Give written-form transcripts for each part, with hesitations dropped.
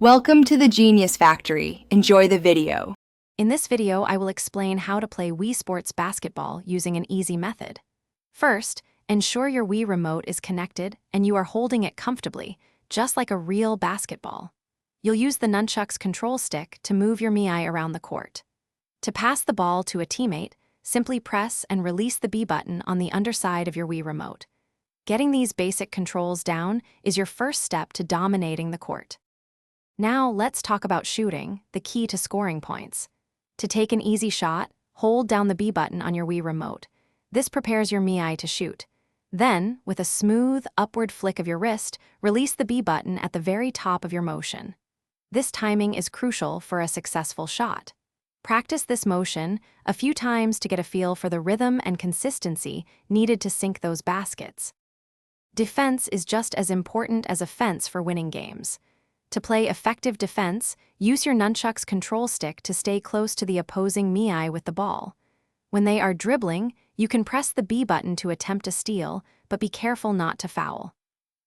Welcome to the Genius Factory. Enjoy the video. In this video, I will explain how to play Wii Sports Basketball using an easy method. First, ensure your Wii remote is connected and you are holding it comfortably, just like a real basketball. You'll use the nunchuck's control stick to move your Mii around the court. To pass the ball to a teammate, simply press and release the B button on the underside of your Wii remote. Getting these basic controls down is your first step to dominating the court. Now let's talk about shooting, the key to scoring points. To take an easy shot, hold down the B button on your Wii remote. This prepares your Mii to shoot. Then, with a smooth, upward flick of your wrist, release the B button at the very top of your motion. This timing is crucial for a successful shot. Practice this motion a few times to get a feel for the rhythm and consistency needed to sink those baskets. Defense is just as important as offense for winning games. To play effective defense, use your nunchuck's control stick to stay close to the opposing Mii with the ball. When they are dribbling, you can press the B button to attempt a steal, but be careful not to foul.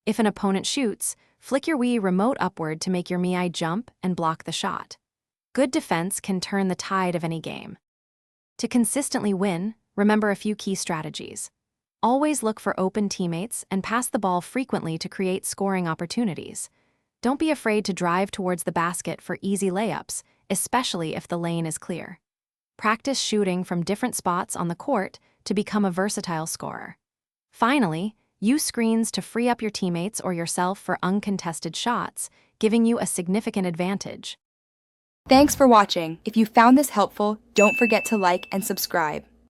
If an opponent shoots, flick your Wii remote upward to make your Mii jump and block the shot. Good defense can turn the tide of any game. To consistently win, remember a few key strategies. Always look for open teammates and pass the ball frequently to create scoring opportunities. Don't be afraid to drive towards the basket for easy layups, especially if the lane is clear. Practice shooting from different spots on the court to become a versatile scorer. Finally, use screens to free up your teammates or yourself for uncontested shots, giving you a significant advantage. Thanks for watching. If you found this helpful, don't forget to like and subscribe.